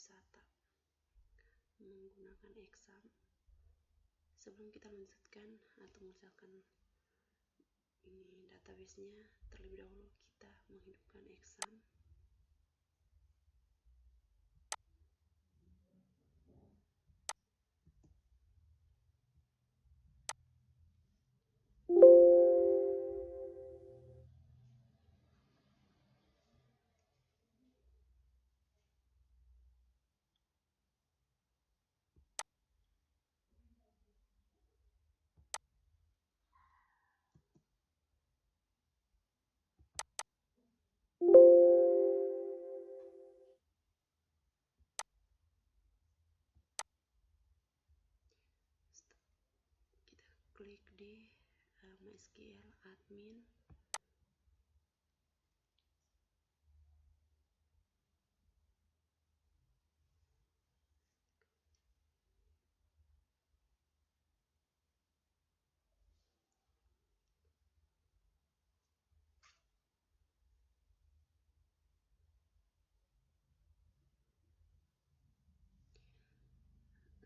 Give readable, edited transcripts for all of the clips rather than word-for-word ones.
wisata menggunakan exam. Sebelum kita lanjutkan atau mengerjakan ini database-nya, terlebih dahulu kita menghidupkan exam. Kita klik di MySQL admin.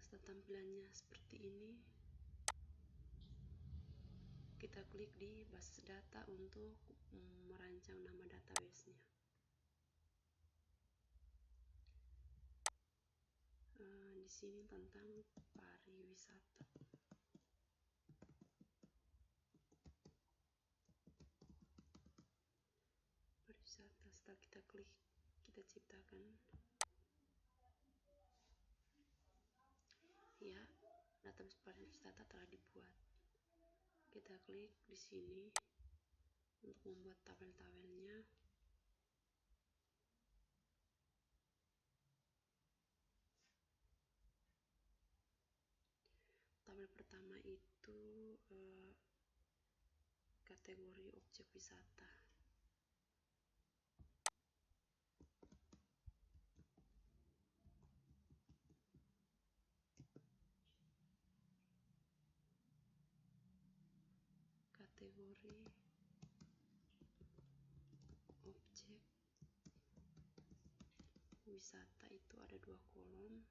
Setelah tampilannya seperti ini, kita klik di basis data untuk merancang nama database-nya. Di sini tentang pariwisata. Setelah kita klik, kita ciptakan. Ya, database pariwisata telah dibuat. Kita klik di sini untuk membuat tabel-tabelnya. Tabel pertama itu kategori objek wisata. Kategori objek wisata itu ada 2 kolom.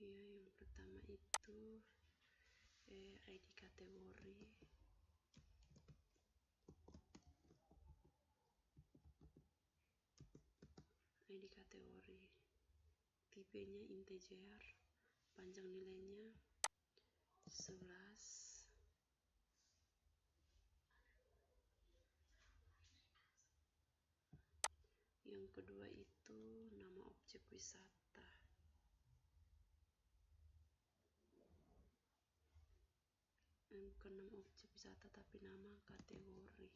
Ya, yang pertama itu ID kategori. ID kategori. Tipenya integer. Panjang nilainya 11. Yang kedua itu nama objek wisata. Bukan nama objek wisata tapi nama kategori.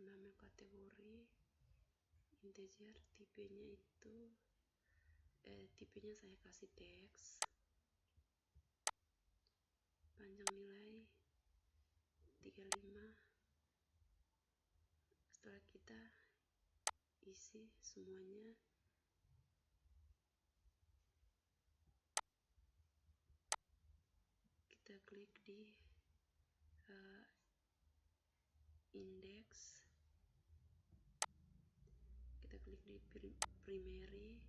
Nama kategori integer, tipenya itu tipenya saya kasih teks. Panjang nilai 35. Setelah kita isi semuanya, kita klik di index. Kita klik di primary.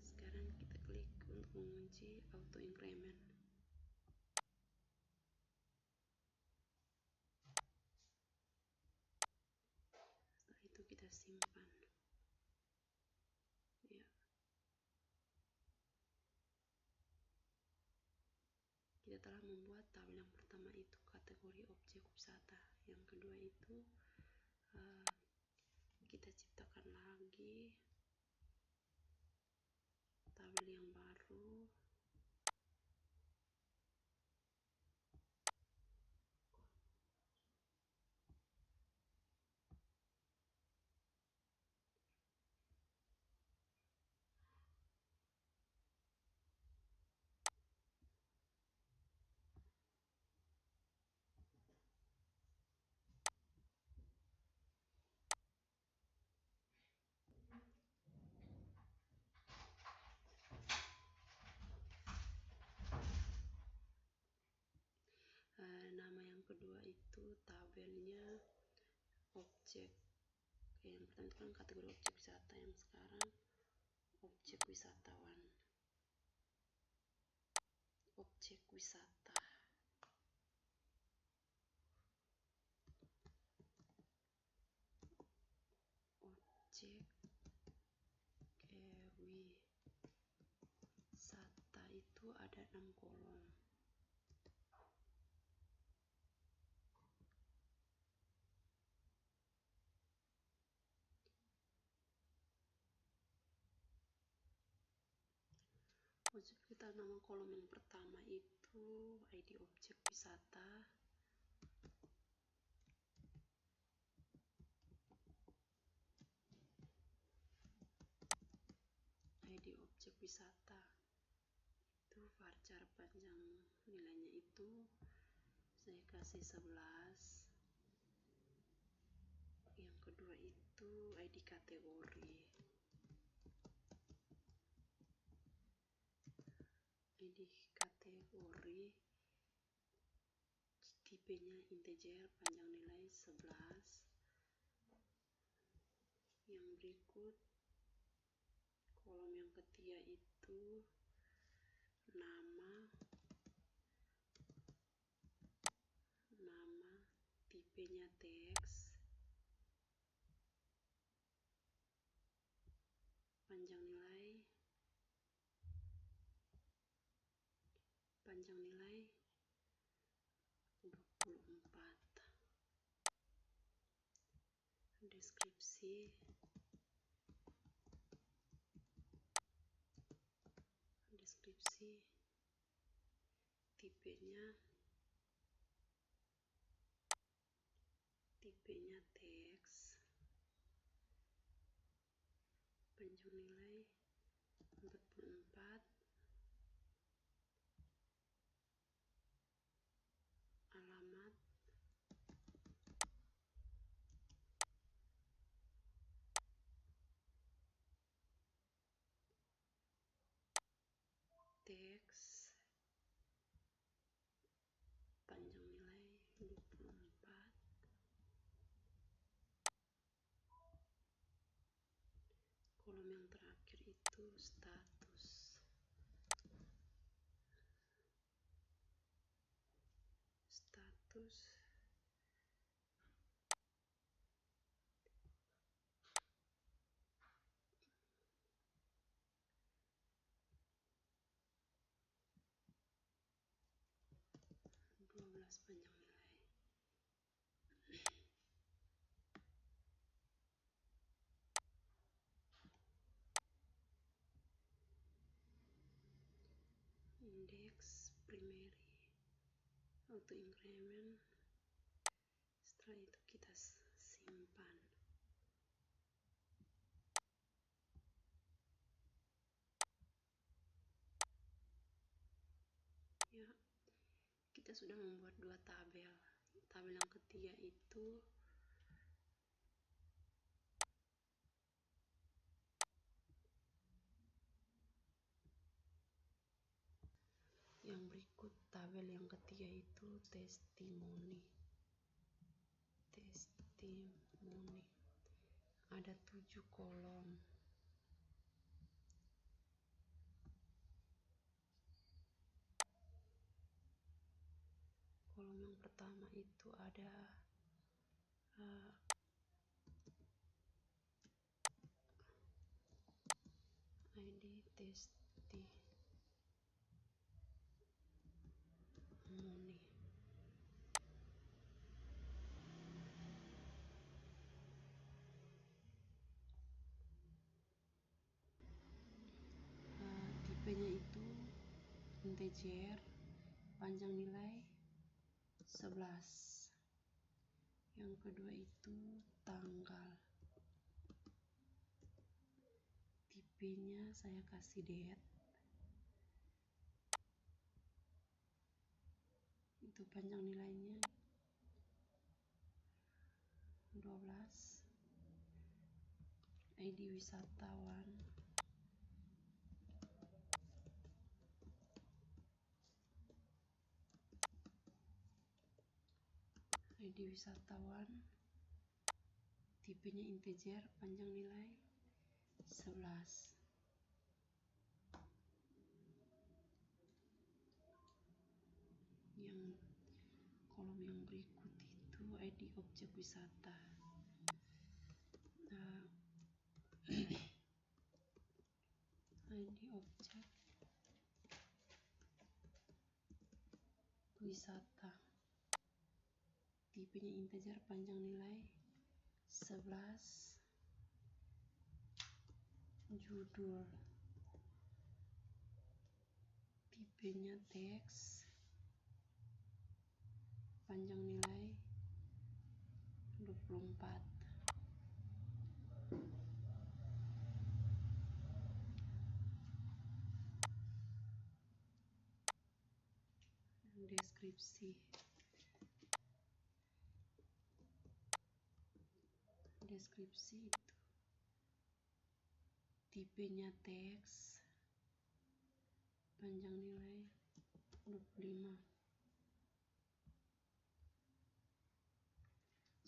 Sekarang kita klik untuk mengunci auto increment. Setelah itu kita simpan. Ya. Kita telah membuat tabel yang pertama itu kategori objek wisata. Yang kedua itu kita ciptakan lagi tabel yang baru. kedua itu tabelnya objek. Yang pertama itu kan kategori objek wisata, yang sekarang objek wisatawan. Objek wisata. Objek wisata itu ada 6 kolom. Objek kita, nama kolom yang pertama itu ID objek wisata. ID objek wisata itu varchar panjang nilainya itu saya kasih 11. Yang kedua itu ID kategori. ID kategori tipenya integer, panjang nilai 11. Yang berikut kolom yang ketiga itu nama, tipenya teks, panjang nilai 24. Deskripsi, tipenya teks, panjang nilai 44. Alamat, teks, panjang nilai 24. Kolom yang terakhir itu status. Panjang nilai. Indeks primary, auto increment. Setelah itu kita simpan. Ya, kita sudah membuat 2 tabel. Tabel yang ketiga itu yang berikut. Tabel yang ketiga itu testimoni. Ada 7 kolom. Kolom yang pertama itu ada ID testimoni. Tipenya itu integer, panjang nilai 11. Yang kedua itu tanggal. Tipenya saya kasih date. Itu panjang nilainya 12. ID wisatawan. ID wisatawan, tipenya integer, panjang nilai 11. Yang kolom yang berikut itu ID objek wisata. ID objek wisata, tipenya integer, panjang nilai 11. Judul, tipenya teks, panjang nilai 24. Deskripsi, itu tipenya teks, panjang nilai 25.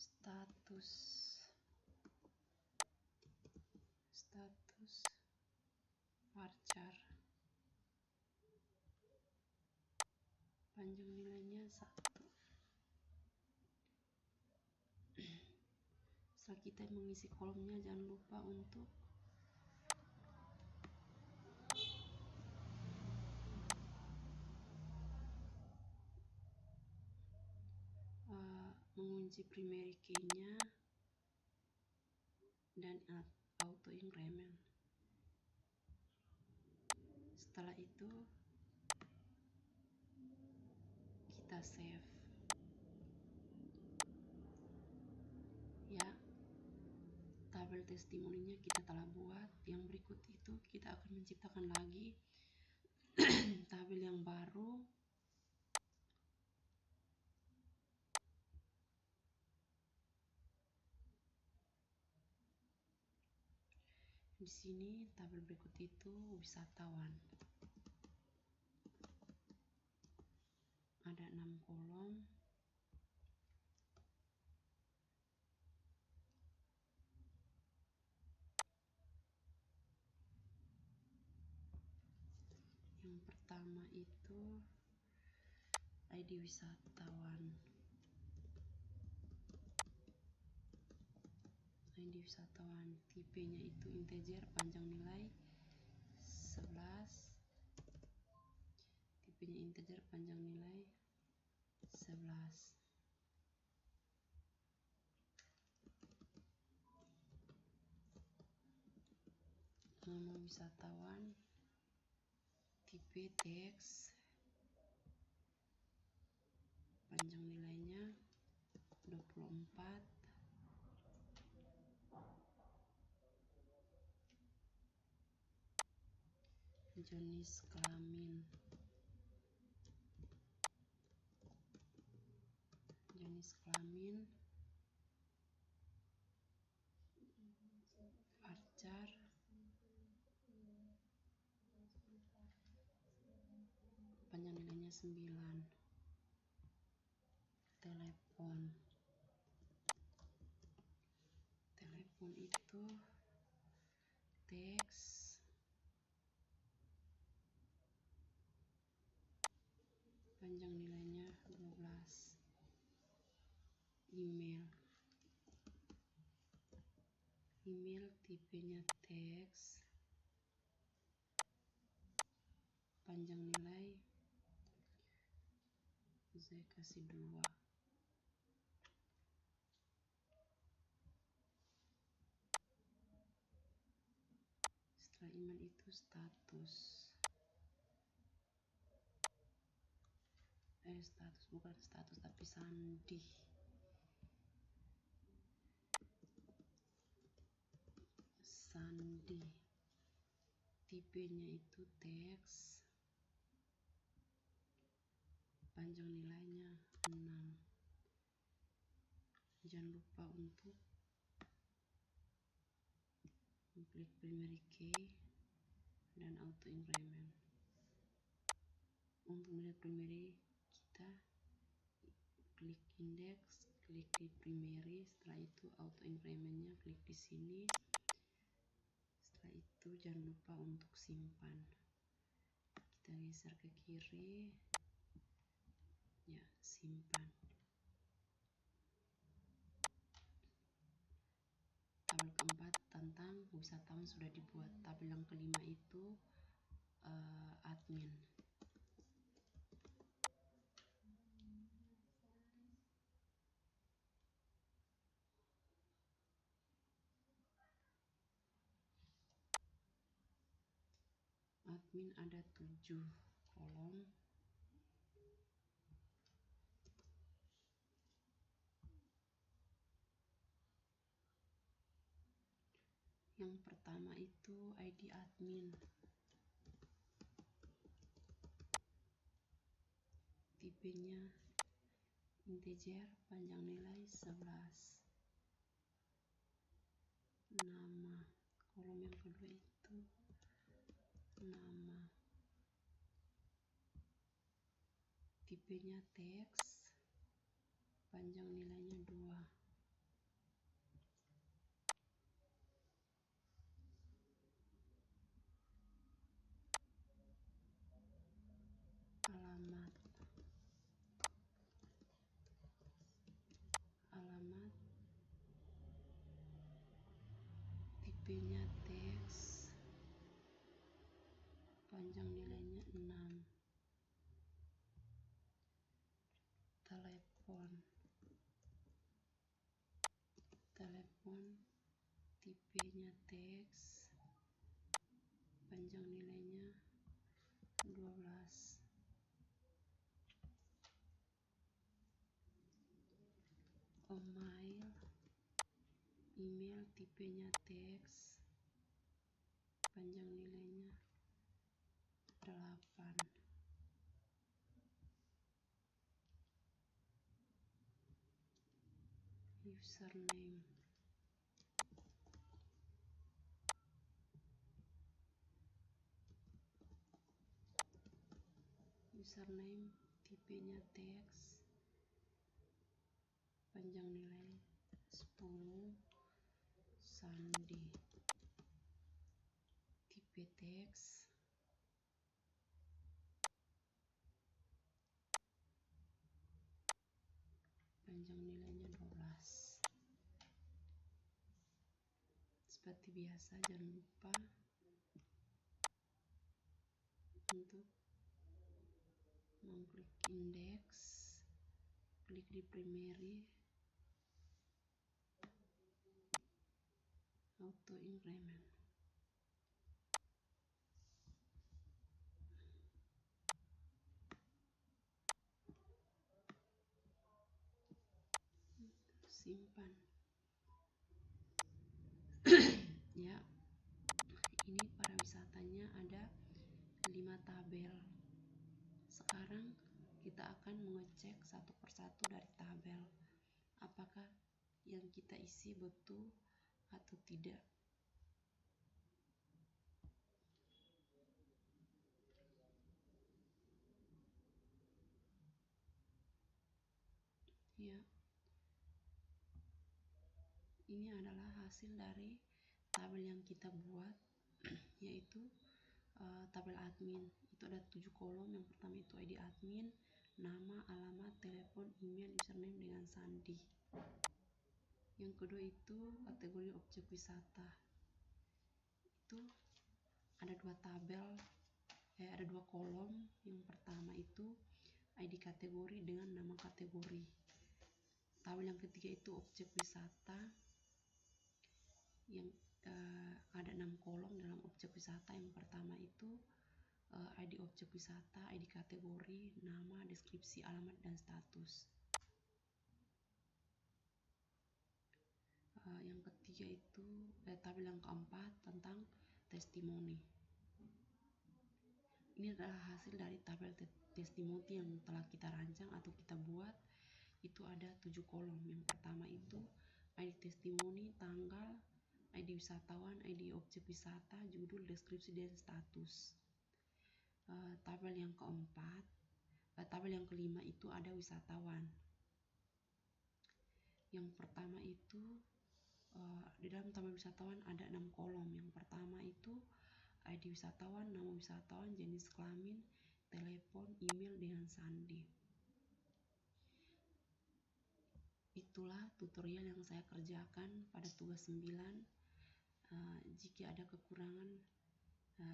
Status varchar, panjang nilainya 1. Setelah kita mengisi kolomnya, jangan lupa untuk mengunci primary key-nya dan auto increment. Setelah itu kita save ya. Tabel testimoninya kita telah buat. Yang berikut itu kita akan menciptakan lagi tabel yang baru. Di sini tabel berikut itu wisatawan. Ada 6 kolom. Yang pertama itu ID wisatawan. ID wisatawan, tipenya itu integer, panjang nilai 11. Tipenya integer, panjang nilai 11. Nama wisatawan, tipe teks, panjang nilainya 24. Jenis kelamin, varchar, panjang nilainya 9. Telepon itu teks, panjang nilainya 12. Email, tipenya teks, panjang nilai saya kasih 2. Setelah email itu status bukan status tapi sandi. Tipenya itu teks, panjang nilainya 6. Jangan lupa untuk klik primary key dan auto increment. Untuk melihat primary, kita klik klik index, klik di primary, setelah itu auto incrementnya klik di sini. Setelah itu jangan lupa untuk simpan. Kita geser ke kiri, ya simpan. Tabel keempat tentang wisatawan sudah dibuat. Tabel yang kelima itu admin. Admin ada 7 kolom. Yang pertama itu ID admin. Tipenya integer, panjang nilai 11. Nama. Kolom yang kedua itu nama. Tipenya teks, panjang nilainya 2. Alamat. Alamat, tipenya teks, panjang nilainya 6. Telepon. Telepon, tipenya teks, panjang nilainya 12. Email. Email, tipenya teks, panjang nilainya 8. Username. Username, tipenya teks, panjang nilai 10. Sandi, tipe teks, panjang nilainya 12. Seperti biasa, jangan lupa untuk mengklik indeks, klik di primary, auto increment. Simpan. Ya, ini para wisatanya ada 5 tabel. Sekarang kita akan mengecek satu persatu dari tabel, apakah yang kita isi betul atau tidak. Ya, ini adalah hasil dari tabel yang kita buat, yaitu tabel admin. Itu ada 7 kolom. Yang pertama itu ID admin, nama, alamat, telepon, email, username dengan sandi. Yang kedua itu kategori objek wisata. Itu ada 2 tabel, ada 2 kolom. Yang pertama itu ID kategori dengan nama kategori. Tabel yang ketiga itu objek wisata, yang ada 6 kolom dalam objek wisata. Yang pertama itu ID objek wisata, ID kategori, nama, deskripsi, alamat, dan status. Yang ketiga itu tabel yang keempat tentang testimoni. Ini adalah hasil dari tabel testimoni yang telah kita rancang atau kita buat. Itu ada 7 kolom. Yang pertama itu ID testimoni, tanggal, ID wisatawan, ID objek wisata, judul, deskripsi, dan status. Tabel yang keempat, tabel yang kelima itu ada wisatawan. Yang pertama itu di dalam tabel wisatawan ada 6 kolom. Yang pertama itu ID wisatawan, nama wisatawan, jenis kelamin, telepon, email, dengan sandi. Itulah tutorial yang saya kerjakan pada tugas 9. Jika ada kekurangan,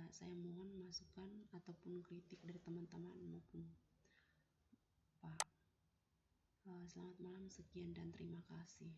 saya mohon masukan ataupun kritik dari teman-teman maupun Pak. Selamat malam, sekian dan terima kasih.